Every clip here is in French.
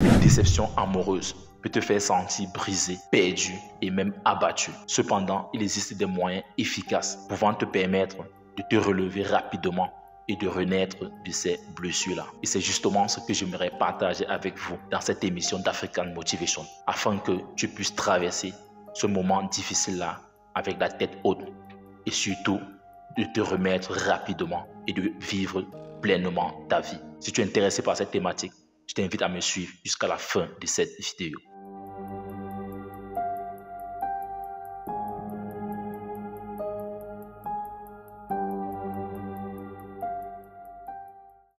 Une déception amoureuse peut te faire sentir brisé, perdu et même abattu. Cependant, il existe des moyens efficaces pouvant te permettre de te relever rapidement et de renaître de ces blessures-là. Et c'est justement ce que j'aimerais partager avec vous dans cette émission d'African Motivation, afin que tu puisses traverser ce moment difficile-là avec la tête haute et surtout de te remettre rapidement et de vivre pleinement ta vie. Si tu es intéressé par cette thématique, je t'invite à me suivre jusqu'à la fin de cette vidéo.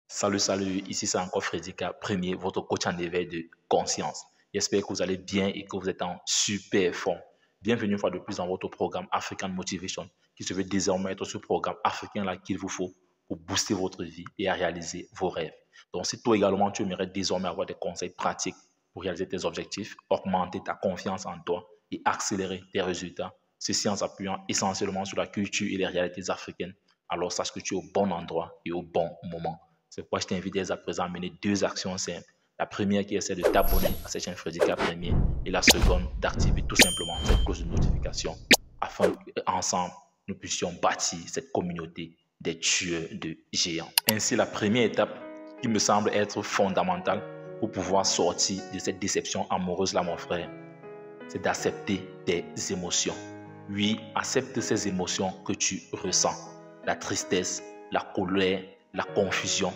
Salut, ici c'est encore Frédérica Premier, votre coach en éveil de conscience. J'espère que vous allez bien et que vous êtes en super forme. Bienvenue une fois de plus dans votre programme African Motivation, qui se veut désormais être ce programme africain-là qu'il vous faut pour booster votre vie et à réaliser vos rêves. Donc si toi également tu aimerais désormais avoir des conseils pratiques pour réaliser tes objectifs, augmenter ta confiance en toi et accélérer tes résultats, ceci en s'appuyant essentiellement sur la culture et les réalités africaines, alors sache que tu es au bon endroit et au bon moment. C'est pourquoi je t'invite dès à présent à mener deux actions simples. La première qui est celle de t'abonner à cette chaîne Frédérica Premier et la seconde d'activer tout simplement cette cloche de notification afin qu'ensemble nous puissions bâtir cette communauté des tueurs de géants. Ainsi, la première étape qui me semble être fondamentale pour pouvoir sortir de cette déception amoureuse-là, mon frère, c'est d'accepter tes émotions. Oui, accepte ces émotions que tu ressens. La tristesse, la colère, la confusion,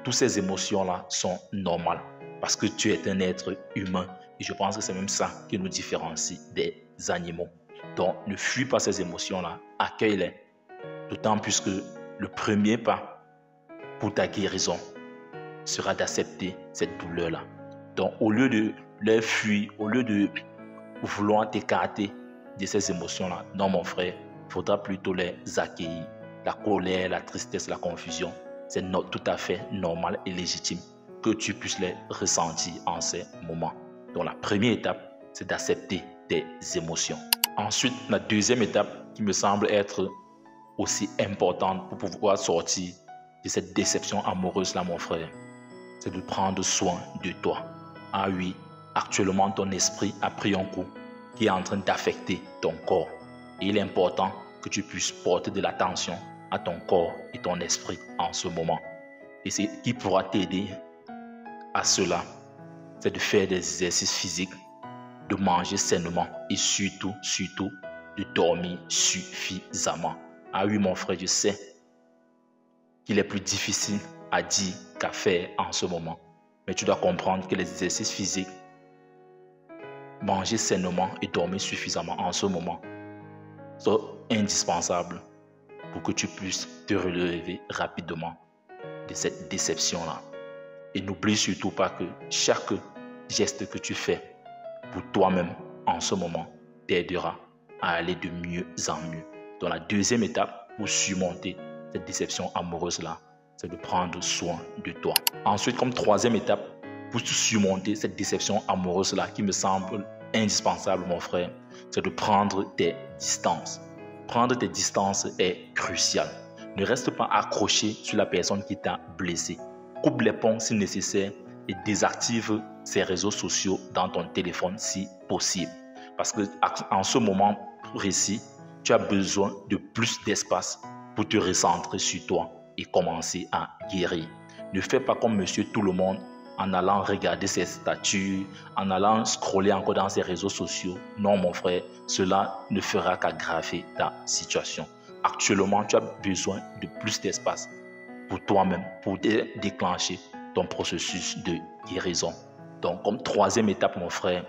toutes ces émotions-là sont normales parce que tu es un être humain et je pense que c'est même ça qui nous différencie des animaux. Donc, ne fuis pas ces émotions-là, accueille-les, d'autant plus que le premier pas pour ta guérison sera d'accepter cette douleur-là. Donc, au lieu de les fuir, au lieu de vouloir t'écarter de ces émotions-là, non mon frère, il faudra plutôt les accueillir. La colère, la tristesse, la confusion, c'est tout à fait normal et légitime que tu puisses les ressentir en ces moments. Donc la première étape, c'est d'accepter tes émotions. Ensuite, la deuxième étape qui me semble être aussi importante pour pouvoir sortir de cette déception amoureuse-là, mon frère, c'est de prendre soin de toi. Ah oui, actuellement ton esprit a pris un coup qui est en train d'affecter ton corps. Et il est important que tu puisses porter de l'attention à ton corps et ton esprit en ce moment. Et ce qui pourra t'aider à cela, c'est de faire des exercices physiques, de manger sainement et surtout, de dormir suffisamment. Ah oui, mon frère, je sais qu'il est plus difficile à dire qu'à faire en ce moment. Mais tu dois comprendre que les exercices physiques, manger sainement et dormir suffisamment en ce moment sont indispensables pour que tu puisses te relever rapidement de cette déception-là. Et n'oublie surtout pas que chaque geste que tu fais pour toi-même en ce moment t'aidera à aller de mieux en mieux. Donc la deuxième étape pour surmonter cette déception amoureuse-là, c'est de prendre soin de toi. Ensuite, comme troisième étape pour surmonter cette déception amoureuse-là qui me semble indispensable, mon frère, c'est de prendre tes distances. Prendre tes distances est crucial. Ne reste pas accroché sur la personne qui t'a blessé. Coupe les ponts si nécessaire et désactive ces réseaux sociaux dans ton téléphone si possible. Parce qu'en ce moment précis, tu as besoin de plus d'espace pour te recentrer sur toi et commencer à guérir. Ne fais pas comme monsieur tout le monde en allant regarder ses statuts, en allant scroller encore dans ses réseaux sociaux. Non, mon frère, cela ne fera qu'aggraver ta situation. Actuellement, tu as besoin de plus d'espace pour toi-même, pour déclencher ton processus de guérison. Donc, comme troisième étape, mon frère,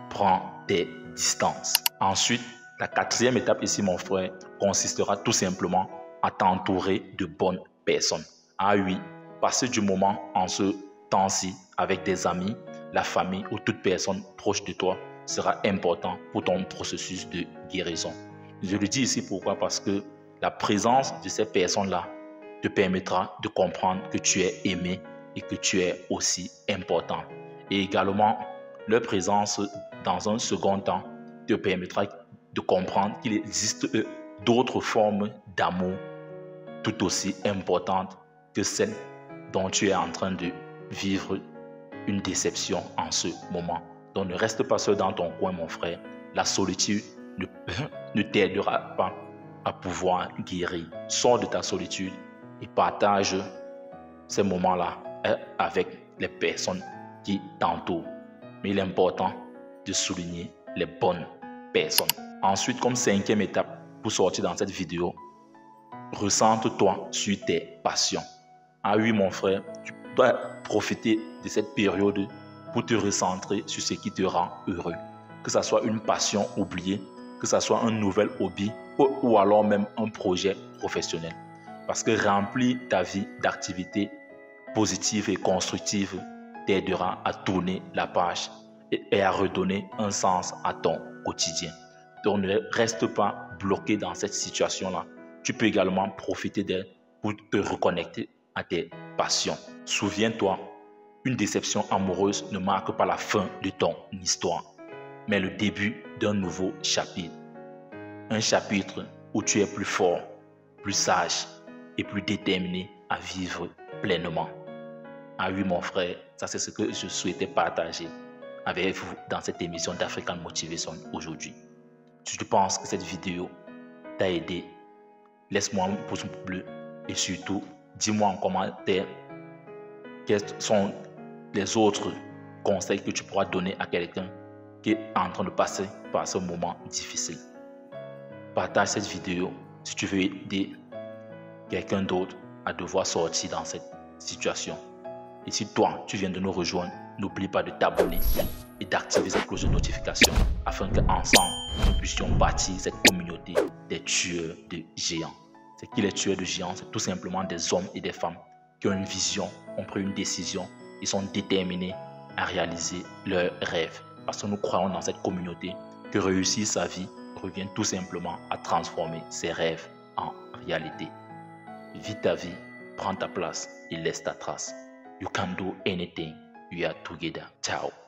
prends tes distances. Ensuite, la quatrième étape ici, mon frère, consistera tout simplement à t'entourer de bonnes personnes. Ah oui, passer du moment en ce temps-ci avec des amis, la famille ou toute personne proche de toi sera important pour ton processus de guérison. Je le dis ici pourquoi? Parce que la présence de ces personnes-là te permettra de comprendre que tu es aimé et que tu es aussi important. Et également, leur présence dans un second temps te permettra de comprendre qu'il existe d'autres formes d'amour tout aussi importantes que celles dont tu es en train de vivre une déception en ce moment. Donc ne reste pas seul dans ton coin, mon frère. La solitude ne t'aidera pas à pouvoir guérir. Sors de ta solitude et partage ces moments-là avec les personnes qui t'entourent. Mais il est important de souligner les bonnes personnes. Ensuite, comme 5e étape pour sortir dans cette vidéo, recentre-toi sur tes passions. Ah oui, mon frère, tu dois profiter de cette période pour te recentrer sur ce qui te rend heureux. Que ce soit une passion oubliée, que ce soit un nouvel hobby ou alors même un projet professionnel. Parce que remplir ta vie d'activités positives et constructives t'aidera à tourner la page et à redonner un sens à ton quotidien. Donc ne reste pas bloqué dans cette situation-là. Tu peux également profiter d'elle pour te reconnecter à tes passions. Souviens-toi, une déception amoureuse ne marque pas la fin de ton histoire, mais le début d'un nouveau chapitre. Un chapitre où tu es plus fort, plus sage et plus déterminé à vivre pleinement. Ah oui, mon frère, ça c'est ce que je souhaitais partager avec vous dans cette émission d'African Motivation aujourd'hui. Si tu penses que cette vidéo t'a aidé, laisse-moi un pouce bleu et surtout, dis-moi en commentaire quels sont les autres conseils que tu pourras donner à quelqu'un qui est en train de passer par ce moment difficile. Partage cette vidéo si tu veux aider quelqu'un d'autre à devoir sortir dans cette situation. Et si toi, tu viens de nous rejoindre, n'oublie pas de t'abonner et d'activer cette cloche de notification afin qu'ensemble, nous puissions bâtir cette communauté des tueurs de géants. C'est qui les tueurs de géants? C'est tout simplement des hommes et des femmes qui ont une vision, ont pris une décision, ils sont déterminés à réaliser leurs rêves. Parce que nous croyons dans cette communauté que réussir sa vie revient tout simplement à transformer ses rêves en réalité. Vis ta vie, prends ta place et laisse ta trace. You can do anything. We are together. Ciao.